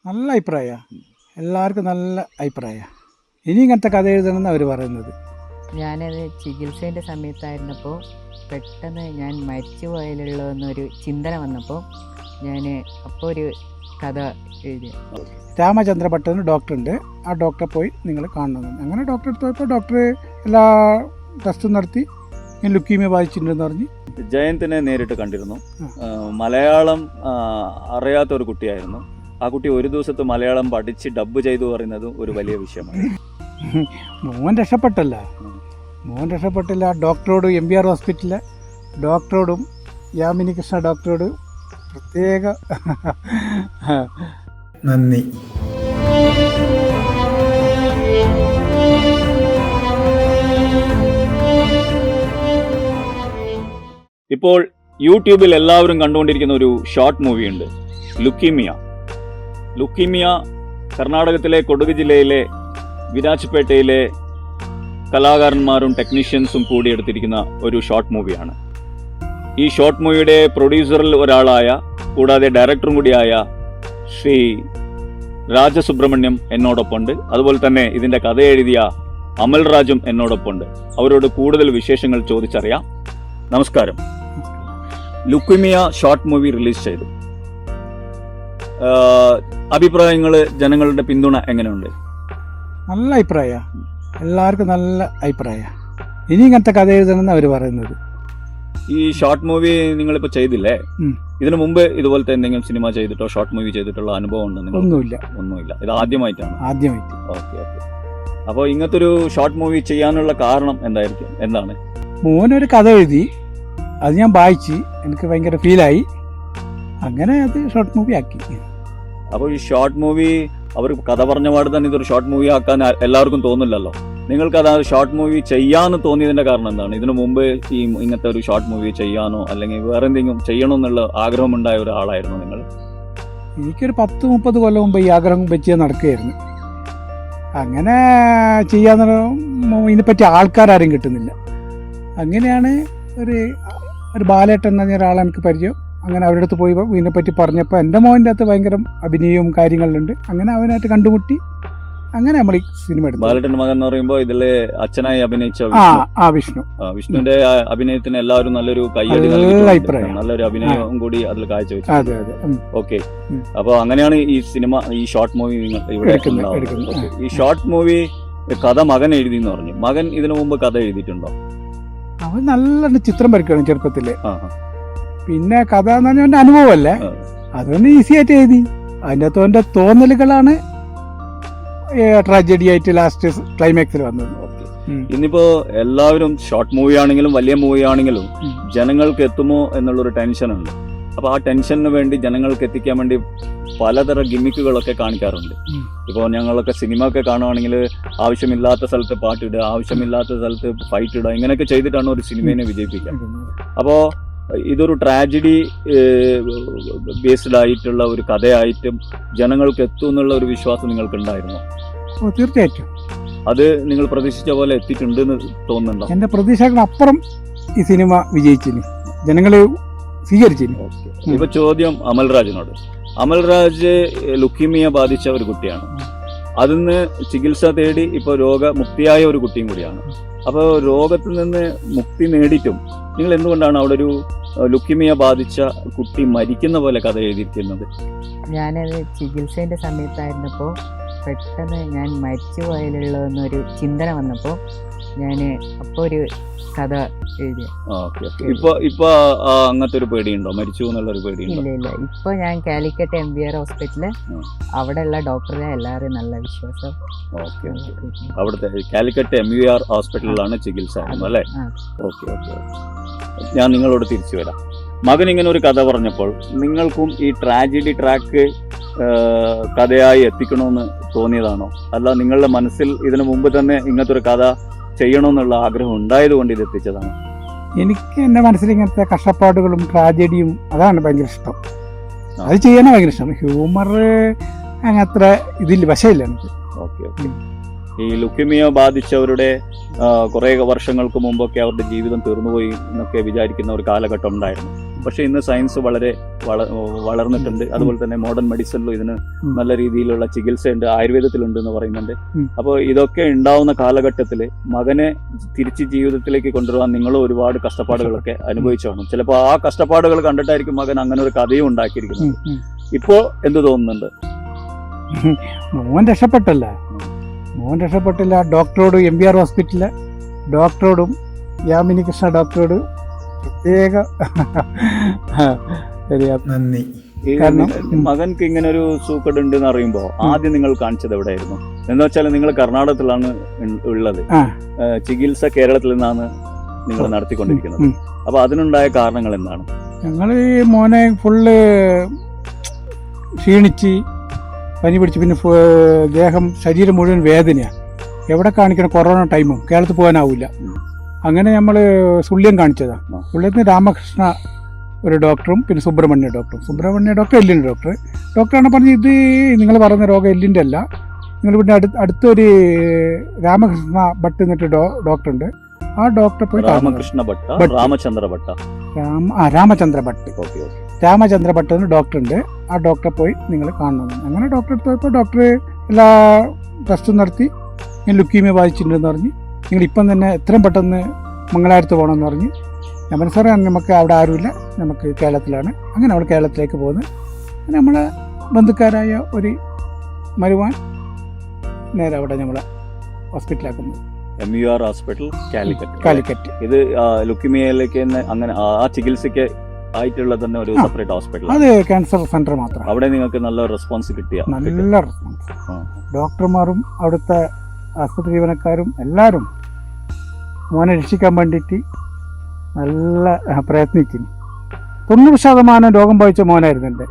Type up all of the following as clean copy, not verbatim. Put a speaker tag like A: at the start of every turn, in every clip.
A: നല്ല അഭിപ്രായമാണ്, എല്ലാവർക്കും നല്ല അഭിപ്രായമാണ്. ഇനി ഇങ്ങനത്തെ കഥ എഴുതണമെന്ന് അവർ പറയുന്നത്.
B: ഞാനത് ചികിത്സേൻ്റെ സമയത്തായിരുന്നപ്പോൾ പെട്ടെന്ന് ഞാൻ മരിച്ചു പോയാലുള്ളതെന്നൊരു ചിന്തന വന്നപ്പോൾ ഞാൻ അപ്പോൾ ഒരു കഥ എഴുതി.
A: രാമചന്ദ്ര ഭട്ടന് ഡോക്ടറുണ്ട്, ആ ഡോക്ടറെ പോയി നിങ്ങൾ കാണണമെന്ന്. അങ്ങനെ ഡോക്ടറെ അടുത്ത് പോയപ്പോൾ ഡോക്ടർ എല്ലാ ടെസ്റ്റും നടത്തി ഞാൻ ലുക്കീമിയ ബാധിച്ചിട്ടുണ്ടെന്ന് പറഞ്ഞ്.
C: ജയന്തിനെ നേരിട്ട് കണ്ടിരുന്നു. മലയാളം അറിയാത്ത ഒരു കുട്ടിയായിരുന്നു. ആ കുട്ടി ഒരു ദിവസത്തെ മലയാളം പഠിച്ച് ഡബ് ചെയ്തു പറയുന്നത് ഒരു വലിയ വിഷയമാണ്.
A: മോൻ രക്ഷപ്പെട്ടില്ല. ഡോക്ടറോട് MBR ഹോസ്പിറ്റലിലെ ഡോക്ടറോടും യാമിനി കൃഷ്ണ ഡോക്ടറോട് പ്രത്യേക നന്ദി.
C: ഇപ്പോൾ യൂട്യൂബിൽ എല്ലാവരും കണ്ടുകൊണ്ടിരിക്കുന്ന ഒരു ഷോർട്ട് മൂവിയുണ്ട്, ലുക്കീമിയ. കർണാടകത്തിലെ കൊടക് ജില്ലയിലെ വിരാജ്പേട്ടയിലെ കലാകാരന്മാരും ടെക്നീഷ്യൻസും കൂടി എടുത്തിരിക്കുന്ന ഒരു ഷോർട്ട് മൂവിയാണ്. ഈ ഷോർട്ട് മൂവിയുടെ പ്രൊഡ്യൂസറിൽ ഒരാളായ, കൂടാതെ ഡയറക്ടറും കൂടിയായ ശ്രീ രാജസുബ്രഹ്മണ്യം എന്നോടൊപ്പമുണ്ട്. അതുപോലെ തന്നെ ഇതിൻ്റെ കഥ എഴുതിയ അമൽരാജും എന്നോടൊപ്പമുണ്ട്. അവരോട് കൂടുതൽ വിശേഷങ്ങൾ ചോദിച്ചറിയാം. നമസ്കാരം. ലുക്കീമിയ ഷോർട്ട് മൂവി റിലീസ് ചെയ്തു. അഭിപ്രായങ്ങൾ, ജനങ്ങളുടെ പിന്തുണ എങ്ങനെയുണ്ട്?
A: നല്ല അഭിപ്രായമാണ്, എല്ലാവർക്കും നല്ല അഭിപ്രായമാണ്. ഇനി ഇങ്ങനത്തെ കഥ എഴുതണമെന്ന് അവർ പറയുന്നത്.
C: ഈ ഷോർട്ട് മൂവി നിങ്ങളിപ്പോൾ ചെയ്തില്ലേ? ഇതിനു മുമ്പ് ഇതുപോലത്തെ എന്തെങ്കിലും സിനിമ ചെയ്തിട്ടോ ഷോർട്ട് മൂവി ചെയ്തിട്ടുള്ള അനുഭവം ഉണ്ടോ? ഒന്നുമില്ല. ഇത് ആദ്യമായിട്ടാണ്?
A: ആദ്യമായിട്ട്.
C: ഓക്കെ. അപ്പോൾ ഇങ്ങനത്തെ ഒരു ഷോർട്ട് മൂവി ചെയ്യാനുള്ള കാരണം എന്താണ്?
A: മോനൊരു കഥ എഴുതി, അത് ഞാൻ വായിച്ച് എനിക്ക് ഭയങ്കര ഫീലായി, അങ്ങനെ അത് ഷോർട്ട് മൂവി ആക്കി.
C: അപ്പോൾ ഈ ഷോർട്ട് മൂവി അവർ കഥ പറഞ്ഞ പാട് തന്നെ ഇതൊരു ഷോർട്ട് മൂവി ആക്കാൻ എല്ലാവർക്കും തോന്നില്ലല്ലോ. നിങ്ങൾക്ക് അത് ഷോർട്ട് മൂവി ചെയ്യാന്ന് തോന്നിയതിന്റെ കാരണം എന്താണ്? ഇതിനു മുമ്പ് ഈ ഇങ്ങനത്തെ ഒരു ഷോർട്ട് മൂവി ചെയ്യാനോ അല്ലെങ്കിൽ വേറെ എന്തെങ്കിലും ചെയ്യണമെന്നുള്ള ആഗ്രഹമുണ്ടായ ഒരാളായിരുന്നു നിങ്ങൾ?
A: എനിക്കൊരു 10-30 കൊല്ലം മുമ്പ് ഈ ആഗ്രഹം വെച്ച് നടക്കുകയായിരുന്നു. അങ്ങനെ ചെയ്യാന്ന് ഇതിനെപ്പറ്റി ആൾക്കാരും കിട്ടുന്നില്ല. അങ്ങനെയാണ് ഒരു ബാലേട്ടൻ എന്ന ഒരാളെ എനിക്ക് പരിചയം. അങ്ങനെ അവരുടെ അടുത്ത് പോയി ഇതിനെപ്പറ്റി പറഞ്ഞപ്പോൾ എൻ്റെ മോൻ്റെ അകത്ത് ഭയങ്കര അഭിനയവും കാര്യങ്ങളുണ്ട്. അങ്ങനെ അവനായിട്ട് കണ്ടുമുട്ടി, അങ്ങനെ നമ്മൾ ഈ സിനിമ എടുത്തു.
C: ബാലേട്ടൻ്റെ മകൻ എന്ന് പറയുമ്പോൾ ഇതില് അച്ഛനായി അഭിനയിച്ച വിഷ്ണുവിന്റെ അഭിനയത്തിന് എല്ലാവരും നല്ലൊരു കയ്യടി, നല്ലൊരു അഭിനയവും കൂടി അതിൽ കാഴ്ചവെച്ചു. ഓക്കെ. അപ്പൊ അങ്ങനെയാണ് ഈ സിനിമ, ഈ ഷോർട്ട് മൂവി ഇവിടെ. ഈ ഷോർട്ട് മൂവി കഥ മകൻ എഴുതി എന്ന് പറഞ്ഞു. മകൻ ഇതിനു മുമ്പ് കഥ എഴുതിയിട്ടുണ്ടോ?
A: അവൻ നല്ല ചിത്രം വരയ്ക്കണം ചെറുപ്പത്തില്. പിന്നെ കഥ എന്ന് പറഞ്ഞാൽ അവൻ്റെ അനുഭവമല്ലേ, അതുകൊണ്ട് ഈസി ആയിട്ട് എഴുതി. അതിൻ്റെ അകത്ത് അവൻ്റെ തോന്നലുകളാണ് ട്രാജഡി ആയിട്ട് ലാസ്റ്റ് ക്ലൈമാക്സിൽ വന്നത്.
C: ഇന്നിപ്പോ എല്ലാവരും ഷോർട്ട് മൂവി ആണെങ്കിലും വലിയ മൂവി ആണെങ്കിലും ജനങ്ങൾക്ക് എത്തുമോ എന്നുള്ളൊരു ടെൻഷനുണ്ട്. അപ്പൊ ആ ടെൻഷന് വേണ്ടി ജനങ്ങൾക്ക് എത്തിക്കാൻ വേണ്ടി പലതരം ഗിമ്മിക്കുകളൊക്കെ കാണിക്കാറുണ്ട്. ഇപ്പോൾ ഞങ്ങളൊക്കെ സിനിമ ഒക്കെ കാണുവാണെങ്കിൽ ആവശ്യമില്ലാത്ത സ്ഥലത്ത് പാട്ടിടുക, ആവശ്യമില്ലാത്ത സ്ഥലത്ത് ഫൈറ്റ് ഇടുക, ഇങ്ങനെയൊക്കെ ചെയ്തിട്ടാണ് ഒരു സിനിമയെ വിജയിപ്പിക്കുക. അപ്പോൾ ഇതൊരു ട്രാജഡി ബേസ്ഡ് ആയിട്ടുള്ള ഒരു കഥയായിട്ടും ജനങ്ങൾക്ക് എത്തും എന്നുള്ള ഒരു വിശ്വാസം നിങ്ങൾക്ക് ഉണ്ടായിരുന്നോ?
A: തീർച്ചയായിട്ടും.
C: അത് നിങ്ങൾ പ്രതീക്ഷിച്ച പോലെ എത്തിയിട്ടുണ്ടെന്ന് തോന്നുന്നുണ്ടോ?
A: എൻ്റെ പ്രതീക്ഷകൾക്കപ്പുറം ഈ സിനിമ വിജയിച്ചിന്, ജനങ്ങൾ സ്വീകരിച്ചിന്.
C: ഇപ്പൊ ചോദ്യം അമൽരാജിനോട്. അമൽരാജ് ലുക്കീമിയ ബാധിച്ച ഒരു കുട്ടിയാണ്. അതിന്ന് ചികിത്സ തേടി ഇപ്പോൾ രോഗമുക്തിയായ ഒരു കുട്ടിയും കൂടിയാണ്. അപ്പോൾ രോഗത്തിൽ നിന്ന് മുക്തി നേടിയിട്ടും നിങ്ങൾ എന്തുകൊണ്ടാണ് അവിടെ ഒരു ലുക്കീമിയ ബാധിച്ച കുട്ടി മരിക്കുന്ന പോലെ കഥ എഴുതിയിരിക്കുന്നത്?
B: ഞാനത് ചികിത്സേൻ്റെ സമയത്തായിരുന്നപ്പോൾ പെട്ടെന്ന് ഞാൻ മരിച്ചു പോയാലുള്ളതെന്നൊരു ചിന്തന വന്നപ്പോൾ ഞാൻ അപ്പോൾ ഒരു കഥ എഴുതി.
C: ഇപ്പൊ അങ്ങനത്തെ ഒരു പേടിയുണ്ടോ? മരിച്ചു എന്നുള്ളൊരു പേടിയുണ്ടോ?
B: ഇല്ല. ഇപ്പൊ ഞാൻ കാലിക്കറ്റ് MBR ഹോസ്പിറ്റലില് അവിടെയുള്ള ഡോക്ടറെ എല്ലാവരും നല്ല വിശ്വാസം.
C: അവിടുത്തെ കാലിക്കറ്റ് MBR ഹോസ്പിറ്റലിലാണ് ചികിത്സ അല്ലേ? ഓക്കെ. ഞാൻ നിങ്ങളോട് തിരിച്ചു വരാം. മകൻ ഇങ്ങനെ ഒരു കഥ പറഞ്ഞപ്പോൾ നിങ്ങൾക്കും ഈ ട്രാജഡി ട്രാക്ക് കഥയായി എത്തിക്കണമെന്ന് തോന്നിയതാണോ? അല്ല നിങ്ങളുടെ മനസ്സിൽ ഇതിനു മുമ്പ് തന്നെ ഇങ്ങനത്തെ ഒരു കഥ ചെയ്യണമെന്നുള്ള ആഗ്രഹം ഉണ്ടായതുകൊണ്ട് ഇത് എത്തിച്ചതാണ്?
A: എനിക്ക് എൻ്റെ മനസ്സിൽ ഇങ്ങനത്തെ കഷ്ടപ്പാടുകളും ട്രാജഡിയും അതാണ് ഭയങ്കര ഇഷ്ടം. അത് ചെയ്യാനാണ് ഭയങ്കര ഇഷ്ടം. ഹ്യൂമർ അങ്ങനത്ര ഇതില്ല, വശമില്ല എനിക്ക്.
C: ഓക്കെ. ഈ ലുക്കീമിയ ബാധിച്ചവരുടെ കുറേ വർഷങ്ങൾക്ക് മുമ്പൊക്കെ അവരുടെ ജീവിതം തീർന്നുപോയി എന്നൊക്കെ വിചാരിക്കുന്ന ഒരു കാലഘട്ടം ഉണ്ടായിരുന്നു. പക്ഷെ ഇന്ന് സയൻസ് വളരെ വളർന്നിട്ടുണ്ട്. അതുപോലെ തന്നെ മോഡേൺ മെഡിസിനിലും ഇതിന് നല്ല രീതിയിലുള്ള ചികിത്സയുണ്ട്, ആയുർവേദത്തിലുണ്ട് എന്ന് പറയുന്നുണ്ട്. അപ്പോൾ ഇതൊക്കെ ഉണ്ടാവുന്ന കാലഘട്ടത്തിൽ മകനെ തിരിച്ച് ജീവിതത്തിലേക്ക് കൊണ്ടുവരാൻ നിങ്ങൾ ഒരുപാട് കഷ്ടപ്പാടുകളൊക്കെ അനുഭവിച്ചു കാണും. ചിലപ്പോൾ ആ കഷ്ടപ്പാടുകൾ കണ്ടിട്ടായിരിക്കും മകൻ അങ്ങനെ ഒരു കഥയും ഉണ്ടാക്കിയിരിക്കുന്നത്. ഇപ്പോ എന്ത് തോന്നുന്നുണ്ട്?
A: മോൻ രക്ഷപ്പെട്ടില്ല. ഡോക്ടറോട് MBR ഹോസ്പിറ്റലിലെ ഡോക്ടറോടും യാമിനി കൃഷ്ണ ഡോക്ടറോട് പ്രത്യേക നന്ദി. കാരണം
C: മകൻക്ക് ഇങ്ങനെ ഒരു സൂക്കട് ഉണ്ട് എന്ന് അറിയുമ്പോ ആദ്യം നിങ്ങൾ കാണിച്ചത് എവിടെയായിരുന്നു? എന്ന് വെച്ചാൽ നിങ്ങൾ കർണാടകത്തിലാണ് ഉള്ളത്, ചികിത്സ കേരളത്തിൽ നിന്നാണ് നിങ്ങൾ നടത്തിക്കൊണ്ടിരിക്കുന്നത്. അപ്പൊ അതിനുണ്ടായ കാരണങ്ങൾ എന്താണ്?
A: ഞങ്ങൾ മോനെ ഫുള്ള് ക്ഷീണിച്ച് പനി പിടിച്ച്, പിന്നെ ശരീരം മുഴുവൻ വേദനയാണ്. എവിടെ കാണിക്കണം? കൊറോണ ടൈമും കേരളത്തിൽ പോകാനാവില്ല. അങ്ങനെ നമ്മൾ സുള്ളിയം കാണിച്ചതാണ്. സുള്ളിയത്തിന് രാമകൃഷ്ണ ഒരു ഡോക്ടറും പിന്നെ സുബ്രഹ്മണ്യ ഡോക്ടർ എല്ലിൻ്റെ ഡോക്ടറാണ് പറഞ്ഞത്, ഇത് നിങ്ങൾ പറയുന്ന രോഗം എല്ലിൻ്റെ അല്ല, നിങ്ങൾ പിന്നെ അടുത്തൊരു രാമകൃഷ്ണ ഭട്ട് എന്നിട്ട് ഡോക്ടറുണ്ട്, ആ ഡോക്ടറെ പോയി രാമചന്ദ്ര ഭട്ട് എന്ന് ഡോക്ടറുണ്ട്, ആ ഡോക്ടറെ പോയി നിങ്ങൾ കാണണം. അങ്ങനെ ഡോക്ടറെ അടുത്ത് പോയപ്പോൾ ഡോക്ടർ എല്ലാ ടെസ്റ്റും നടത്തി, ഞാൻ ലുക്കീമിയ ബാധിച്ചിട്ടുണ്ടെന്ന് പറഞ്ഞ് നിങ്ങൾ ഇപ്പം തന്നെ എത്രയും പെട്ടെന്ന് മംഗലാപുരത്ത് പോകണമെന്ന് പറഞ്ഞ്. ഞാൻ പറഞ്ഞു സാറേ നമുക്ക് അവിടെ ആരുമില്ല, നമുക്ക് കേരളത്തിലാണ്. അങ്ങനെ നമ്മൾ കേരളത്തിലേക്ക് പോകുന്നത്. അങ്ങനെ നമ്മളെ ബന്ധുക്കാരായ ഒരു മരുവാൻ നേരെ അവിടെ നമ്മളെ ഹോസ്പിറ്റലാക്കുന്നത്.
C: MUR hospital Calicut. ഇത് ലുക്കീമിയയിലേക്ക് അങ്ങനെ ആ ചികിത്സയ്ക്ക് ആയിട്ടുള്ള തന്നെ ഒരു സെപ്പറേറ്റ് ഹോസ്പിറ്റൽ.
A: അത് ക്യാൻസർ സെന്റർ മാത്രം.
C: അവിടെ നിങ്ങൾക്ക് നല്ല റെസ്പോൺസ് കിട്ടിയ?
A: നല്ല റെസ്പോൺസ്. ഡോക്ടർമാരും അവിടുത്തെ ആശുപത്രി ജീവനക്കാരും എല്ലാവരും മോനെ രക്ഷിക്കാൻ വേണ്ടിയിട്ട് നല്ല പ്രയത്നിച്ചിന്. 90% രോഗം ബാധിച്ച മോനായിരുന്നു എൻ്റെ.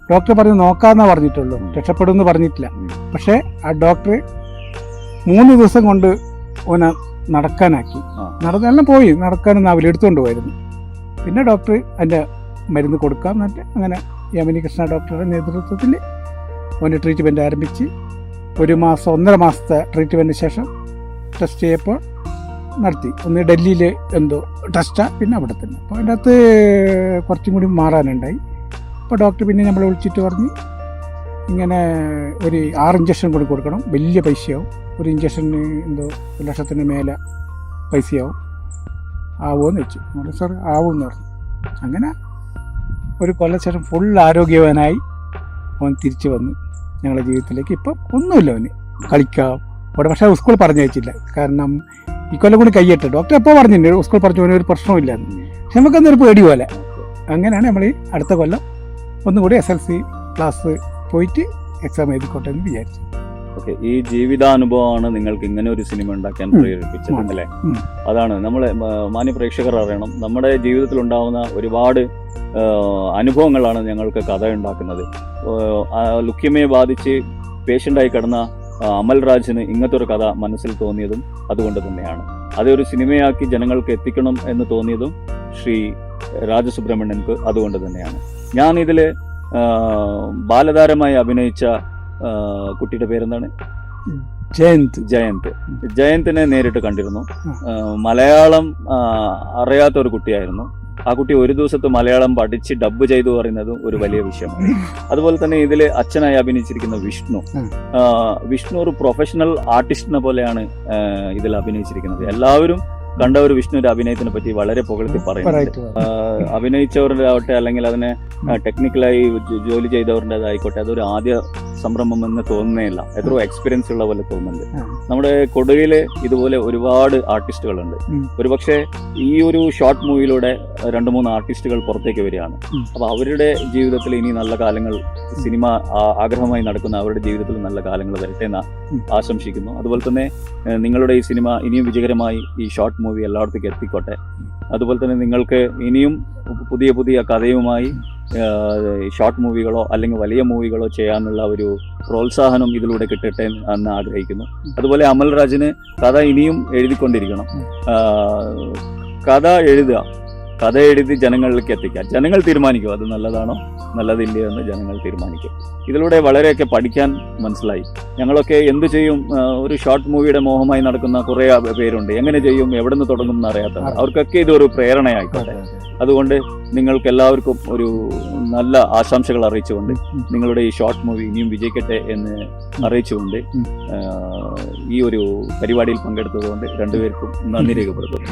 A: ഡോക്ടർ പറഞ്ഞ് നോക്കാമെന്നാ പറഞ്ഞിട്ടുള്ളൂ, രക്ഷപ്പെടുമെന്ന് പറഞ്ഞിട്ടില്ല. പക്ഷേ ആ ഡോക്ടർ 3 ദിവസം കൊണ്ട് ഓനെ നടക്കാനാക്കി. നടന്നെല്ലാം പോയി, നടക്കാനൊന്നാവില്ല, എടുത്തുകൊണ്ട് പോയിരുന്നു. പിന്നെ ഡോക്ടർ അതിൻ്റെ മരുന്ന് കൊടുക്കാം എന്നിട്ട് അങ്ങനെ യാമിനി കൃഷ്ണ ഡോക്ടറുടെ നേതൃത്വത്തിൽ ഓൻ്റെ ട്രീറ്റ്മെൻറ്റ് ആരംഭിച്ച് 1.5 മാസത്തെ ട്രീറ്റ്മെൻറ്റിന് ശേഷം ടെസ്റ്റ് ചെയ്യപ്പോൾ നടത്തി. ഒന്ന് ഡൽഹിയിൽ എന്തോ ടെസ്റ്റാണ്, പിന്നെ അവിടെ തന്നെ. അപ്പോൾ അതിൻ്റെ അകത്ത് കുറച്ചും കൂടി മാറാനുണ്ടായി. അപ്പോൾ ഡോക്ടർ പിന്നെ നമ്മളെ വിളിച്ചിട്ട് പറഞ്ഞ് ഇങ്ങനെ ഒരു 6 ഇഞ്ചക്ഷൻ കൂടി കൊടുക്കണം, വലിയ പൈസയാവും, ഒരു ഇഞ്ചക്ഷന് എന്തോ 1 ലക്ഷത്തിന് മേലെ പൈസയാവും, ആവുമെന്ന് വെച്ചു. നമ്മൾ സാർ ആവുമെന്ന് പറഞ്ഞു. അങ്ങനെ ഒരു കൊല്ലശേഷം ഫുൾ ആരോഗ്യവാനായി അവൻ തിരിച്ചു വന്നു ഞങ്ങളുടെ ജീവിതത്തിലേക്ക്. ഇപ്പം ഒന്നുമില്ല, അവന് കളിക്കാം അവിടെ. പക്ഷേ സ്കൂൾ പറഞ്ഞയച്ചില്ല, കാരണം ഈ കൊല്ലം കൂടി കയ്യട്ടെ. ഡോക്ടർ എപ്പോൾ പറഞ്ഞിട്ടുണ്ട് സ്കൂൾ പറഞ്ഞു ഒരു പ്രശ്നമില്ല, പക്ഷെ നമുക്കൊന്നൊരു പേടി പോലെ. അങ്ങനെയാണ് നമ്മൾ അടുത്ത കൊല്ലം ഒന്നുകൂടി SLC ക്ലാസ് പോയിട്ട് എക്സാം എഴുതിക്കോട്ടെ എന്ന് വിചാരിച്ചു.
C: ഓക്കെ, ഈ ജീവിതാനുഭവമാണ് നിങ്ങൾക്ക് ഇങ്ങനെ ഒരു സിനിമ ഉണ്ടാക്കാൻ പ്രേരിപ്പിച്ചത് അല്ലേ? അതാണ് നമ്മളെ മാന്യ പ്രേക്ഷകർ അറിയണം. നമ്മുടെ ജീവിതത്തിൽ ഉണ്ടാവുന്ന ഒരുപാട് അനുഭവങ്ങളാണ് ഞങ്ങൾക്ക് കഥ ഉണ്ടാക്കുന്നത്. ലുക്യമയെ ബാധിച്ച് പേഷ്യൻ്റായി കിടന്ന അമൽരാജിന് ഇങ്ങനത്തെ ഒരു കഥ മനസ്സിൽ തോന്നിയതും അതുകൊണ്ട് തന്നെയാണ്. അതൊരു സിനിമയാക്കി ജനങ്ങൾക്ക് എത്തിക്കണം എന്ന് തോന്നിയതും ശ്രീ രാജസുബ്രഹ്മണ്യൻക്ക് അതുകൊണ്ട് തന്നെയാണ്. ഞാനിതിൽ ബാലതാരമായി അഭിനയിച്ച കുട്ടിയുടെ പേരെന്താണ്? ജയന്തിനെ നേരിട്ട് കണ്ടിരുന്നു. മലയാളം അറിയാത്ത ഒരു കുട്ടിയായിരുന്നു. ആ കുട്ടി ഒരു ദിവസത്തെ മലയാളം പഠിച്ച് ഡബ് ചെയ്തു പറയുന്നത് ഒരു വലിയ വിഷയമാണ്. അതുപോലെ തന്നെ ഇതിൽ അച്ഛനായി അഭിനയിച്ചിരിക്കുന്ന വിഷ്ണു ഒരു പ്രൊഫഷണൽ ആർട്ടിസ്റ്റിനെ പോലെയാണ് ഇതിൽ അഭിനയിച്ചിരിക്കുന്നത്. എല്ലാവരും കണ്ട ഒരു വിഷ്ണുവിന്റെ അഭിനയത്തിനെ പറ്റി വളരെ പുകഴ്ത്തി പറയുന്നുണ്ട്. അഭിനയിച്ചവരുടെ ആവട്ടെ, അല്ലെങ്കിൽ അതിനെ ടെക്നിക്കലായി ജോലി ചെയ്തവരുടേതായിക്കോട്ടെ, അതൊരു ആദ്യ സംരംഭം എന്ന് തോന്നുന്നേയില്ല. എത്രയോ എക്സ്പീരിയൻസ് ഉള്ള പോലെ തോന്നുന്നുണ്ട്. നമ്മുടെ കൊടുകയില് ഇതുപോലെ ഒരുപാട് ആർട്ടിസ്റ്റുകളുണ്ട്. ഒരുപക്ഷെ ഈ ഒരു ഷോർട്ട് മൂവിയിലൂടെ 2-3 ആർട്ടിസ്റ്റുകൾ പുറത്തേക്ക് വരികയാണ്. അപ്പൊ അവരുടെ ജീവിതത്തിൽ ഇനി നല്ല കാലങ്ങൾ, സിനിമ ആഗ്രഹമായി നടക്കുന്ന അവരുടെ ജീവിതത്തിൽ നല്ല കാലങ്ങൾ വരട്ടെ എന്ന് ആശംസിക്കുന്നു. അതുപോലെ തന്നെ നിങ്ങളുടെ ഈ സിനിമ ഇനിയും വിജയകരമായി ഈ ഷോർട്ട് മൂവി എല്ലായിടത്തേക്ക് എത്തിക്കോട്ടെ. അതുപോലെ തന്നെ നിങ്ങൾക്ക് ഇനിയും പുതിയ പുതിയ കഥയുമായി ഷോർട്ട് മൂവികളോ അല്ലെങ്കിൽ വലിയ മൂവികളോ ചെയ്യാനുള്ള ഒരു പ്രോത്സാഹനം ഇതിലൂടെ കിട്ടട്ടെ എന്ന് ആഗ്രഹിക്കുന്നു. അതുപോലെ അമൽരാജിന് കഥ ഇനിയും എഴുതിക്കൊണ്ടിരിക്കണം. കഥ എഴുതുക, കഥ എഴുതി ജനങ്ങളിലേക്ക് എത്തിക്കുക. ജനങ്ങൾ തീരുമാനിക്കും അത് നല്ലതാണോ നല്ലതില്ലയോ എന്ന് ജനങ്ങൾ തീരുമാനിക്കും. ഇതിലൂടെ വളരെയൊക്കെ പഠിക്കാൻ മനസ്സിലായി. ഞങ്ങളൊക്കെ എന്ത് ചെയ്യും, ഒരു ഷോർട്ട് മൂവിയുടെ മോഹമായി നടക്കുന്ന കുറേ പേരുണ്ട്. എങ്ങനെ ചെയ്യും, എവിടെ നിന്ന് തുടങ്ങും എന്നറിയാത്തവർ. അവർക്കൊക്കെ ഇതൊരു പ്രേരണയായിക്കോട്ടെ. അതുകൊണ്ട് നിങ്ങൾക്ക് എല്ലാവർക്കും ഒരു നല്ല ആശംസകൾ അറിയിച്ചുകൊണ്ട് നിങ്ങളുടെ ഈ ഷോർട്ട് മൂവി ഇനിയും വിജയിക്കട്ടെ എന്ന് അറിയിച്ചുകൊണ്ട് ഈ ഒരു പരിപാടിയിൽ പങ്കെടുത്തതുകൊണ്ട് രണ്ടുപേർക്കും നന്ദി രേഖപ്പെടുത്തുന്നു.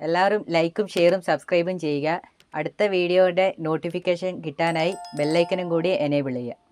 B: എല്ലാവരും ലൈക്കും ഷെയറും സബ്സ്ക്രൈബും ചെയ്യുക. അടുത്ത വീഡിയോയുടെ നോട്ടിഫിക്കേഷൻ കിട്ടാനായി ബെല്ലൈക്കനും കൂടി എനേബിൾ ചെയ്യുക.